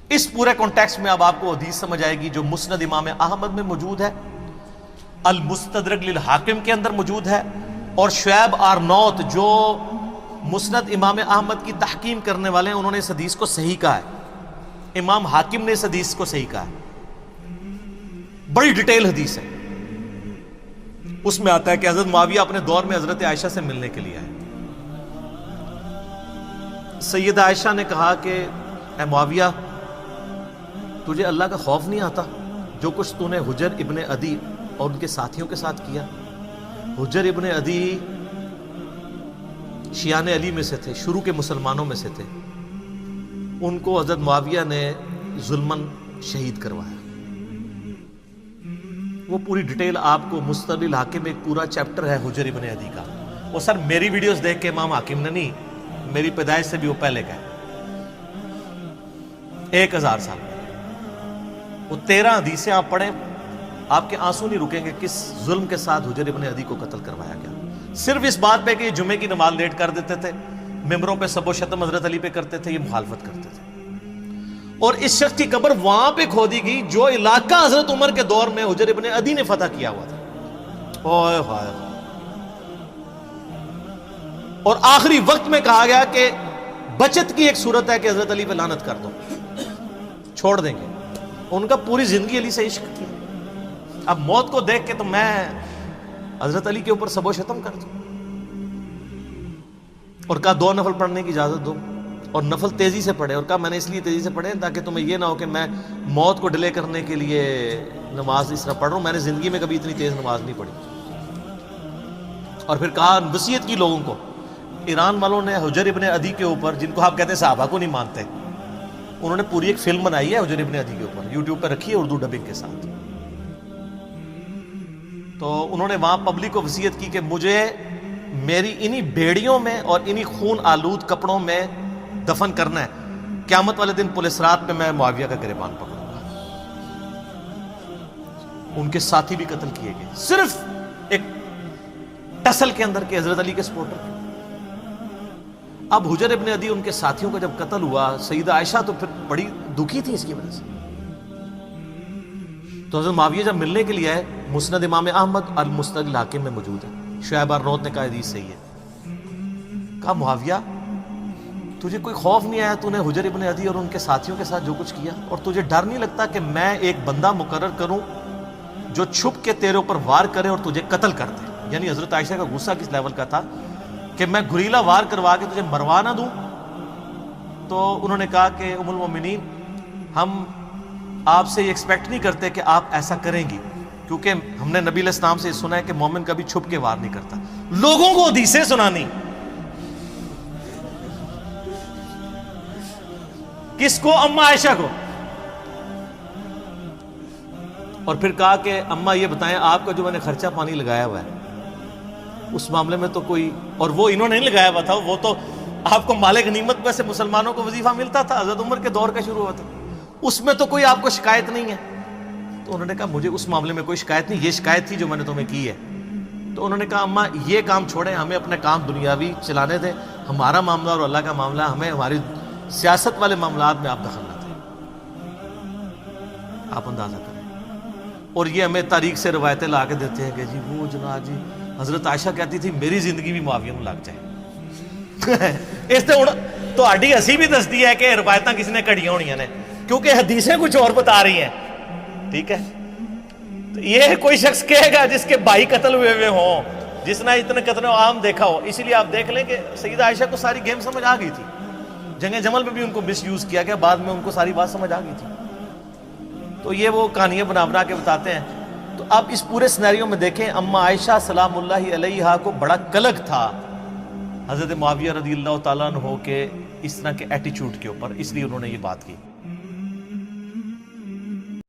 اس پورے کانٹیکسٹ میں اب آپ کو حدیث سمجھ آئے گی جو مسند امام احمد میں موجود ہے، المستدرک للحاکم کے اندر موجود ہے، اور شعیب آرنوت جو مسند امام احمد کی تحکیم کرنے والے ہیں انہوں نے اس حدیث کو صحیح کہا ہے، امام حاکم نے اس حدیث کو صحیح کہا ہے، بڑی ڈیٹیل حدیث ہے۔ اس میں آتا ہے کہ حضرت معاویہ اپنے دور میں حضرت عائشہ سے ملنے کے لیے آئے۔ سیدہ عائشہ نے کہا کہ اے معاویہ، تجھے اللہ کا خوف نہیں آتا جو کچھ تو نے حجر ابن عدی اور ان کے ساتھیوں کے ساتھ کیا؟ حجر ابن عدی شیعان علی میں سے تھے، شروع کے مسلمانوں میں سے تھے، ان کو حضرت معاویہ نے ظلماً شہید کروایا۔ وہ پوری ڈیٹیل آپ کو مستدرک الحاکم میں ایک پورا چیپٹر ہے حجر ابن عدی کا۔ وہ سر میری ویڈیوز دیکھ کے امام حاکم نے نہیں، میری پیدائش سے بھی وہ پہلے کا ہے، 1000 سال پہلے۔ وہ 13 حدیثیں آپ پڑھیں، آپ کے آنسو نہیں رکیں گے کس ظلم کے ساتھ حجر ابن عدی کو قتل کروایا گیا، صرف اس بات پہ کہ یہ جمعے کی نماز لیٹ کر دیتے تھے، ممبروں پہ سب و شتم حضرت علی پہ کرتے تھے، یہ مخالفت کرتے تھے۔ اور اس شخص کی قبر وہاں پہ کھودی گئی جو علاقہ حضرت عمر کے دور میں حجر ابن عدی نے فتح کیا ہوا تھا۔ اوئے ہوئے۔ اور آخری وقت میں کہا گیا کہ بچت کی ایک صورت ہے کہ حضرت علی پہ لعنت کر دو، چھوڑ دیں گے۔ ان کا پوری زندگی علی سے عشق کیا، اب موت کو دیکھ کے تو میں حضرت علی کے اوپر سب و شتم کر دوں؟ اور کہا 2 نفل پڑھنے کی اجازت دو، اور نفل تیزی سے پڑھے، اور کہا میں نے اس لیے تیزی سے پڑھے تاکہ تمہیں یہ نہ ہو کہ میں موت کو ڈیلے کرنے کے لیے نماز اس طرح پڑھ رہا ہوں، میں نے زندگی میں کبھی اتنی تیز نماز نہیں پڑھی۔ اور پھر کہا وصیت کی لوگوں کو، ایران والوں نے حجر ابن عدی کے اوپر، جن کو آپ کہتے ہیں صحابہ کو نہیں مانتے، انہوں نے پوری ایک فلم بنائی ہے حجر ابن عدی کے اوپر، یوٹیوب پہ رکھی ہے اردو ڈبنگ کے ساتھ۔ تو انہوں نے وہاں پبلک کو وصیت کی کہ مجھے میری انہی بیڑیوں میں اور انہی خون آلود کپڑوں میں دفن کرنا ہے، قیامت والے دن پولیس رات میں میں معاویہ کا گریبان پکڑوں گا۔ ان کے ساتھی بھی قتل کیے گئے، صرف ایک ٹسل کے اندر کے حضرت علی کے سپورٹر۔ اب حجر ابن عدی ان کے ساتھیوں کا جب قتل ہوا، سیدہ عائشہ تو پھر بڑی دکھی تھی اس کی وجہ سے۔ تو حضرت معاویہ جب ملنے کے لیے آئے، مسند امام احمد المستدرک الحاکم میں موجود ہے، شعیب آرنوت نے کہا حدیث صحیح ہے۔ کہا معاویہ، تجھے کوئی خوف نہیں آیا تو نے حجر ابن عدی اور ان کے ساتھیوں کے ساتھ جو کچھ کیا؟ اور تجھے ڈر نہیں لگتا کہ میں ایک بندہ مقرر کروں جو چھپ کے تیرے اوپر وار کرے اور تجھے قتل کر دے؟ یعنی حضرت عائشہ کا غصہ کس لیول کا تھا کہ میں گھریلا وار کروا کے تجھے مروا نہ دوں۔ تو انہوں نے کہا کہ ام المومنین، ہم آپ سے یہ ایکسپیکٹ نہیں کرتے کہ آپ ایسا کریں گی، کیونکہ ہم نے نبی علیہ السلام سے سنا ہے کہ مومن کبھی چھپ کے وار نہیں کرتا۔ لوگوں کو حدیثیں سنانی، کس کو؟ اما عائشہ کو۔ اور پھر کہا کہ اما یہ بتائیں، آپ کا جو میں نے خرچہ پانی لگایا ہوا ہے اس معاملے میں تو کوئی، اور وہ انہوں نے نہیں لگایا ہوا تھا، وہ تو آپ کو مال غنیمت میں سے مسلمانوں کو وظیفہ ملتا تھا، حضرت عمر کے دور کا شروع ہوا تھا، اس میں تو کوئی آپ کو شکایت نہیں ہے۔ تو انہوں نے کہا مجھے اس معاملے میں کوئی شکایت نہیں، یہ شکایت تھی جو میں نے تمہیں کی ہے۔ تو انہوں نے کہا اما یہ کام چھوڑیں، ہمیں اپنے کام دنیاوی چلانے دیں، ہمارا معاملہ اور اللہ کا معاملہ، ہمیں ہماری سیاست والے معاملات میں آپ دخل نہ دیں۔ آپ اندازہ کریں۔ اور یہ ہمیں تاریخ سے روایتیں لا کے دیتے ہیں کہ جی وہ جناب جی حضرت عائشہ کہتی تھی میری زندگی بھی معاویہ میں لگ جائے۔ اس سے تو ہڈی ہسی بھی دستی ہے کہ روایتیں کسی نے کڑیاں ہونی نے، کیونکہ حدیثیں کچھ اور بتا رہی ہیں، ٹھیک ہے۔ تو یہ کوئی شخص کہے گا جس کے بھائی قتل ہوئے ہوں، جس نے اتنے قتل عام دیکھا ہو۔ اسی لیے آپ دیکھ لیں کہ سیدہ عائشہ کو ساری گیم سمجھ آ گئی تھی، جنگ جمل میں بھی ان کو مس یوز کیا گیا، بعد میں ان کو ساری بات سمجھ آ گئی تھی۔ تو یہ وہ کہانیاں بنا بنا کے بتاتے ہیں۔ تو اب اس پورے سینیریو میں دیکھیں، اما عائشہ سلام اللہ علیہا کو بڑا کلک تھا حضرت معاویہ رضی اللہ تعالیٰ عنہ کے اس طرح کے ایٹیچیوڈ کے اوپر، اس لیے انہوں نے یہ بات کی۔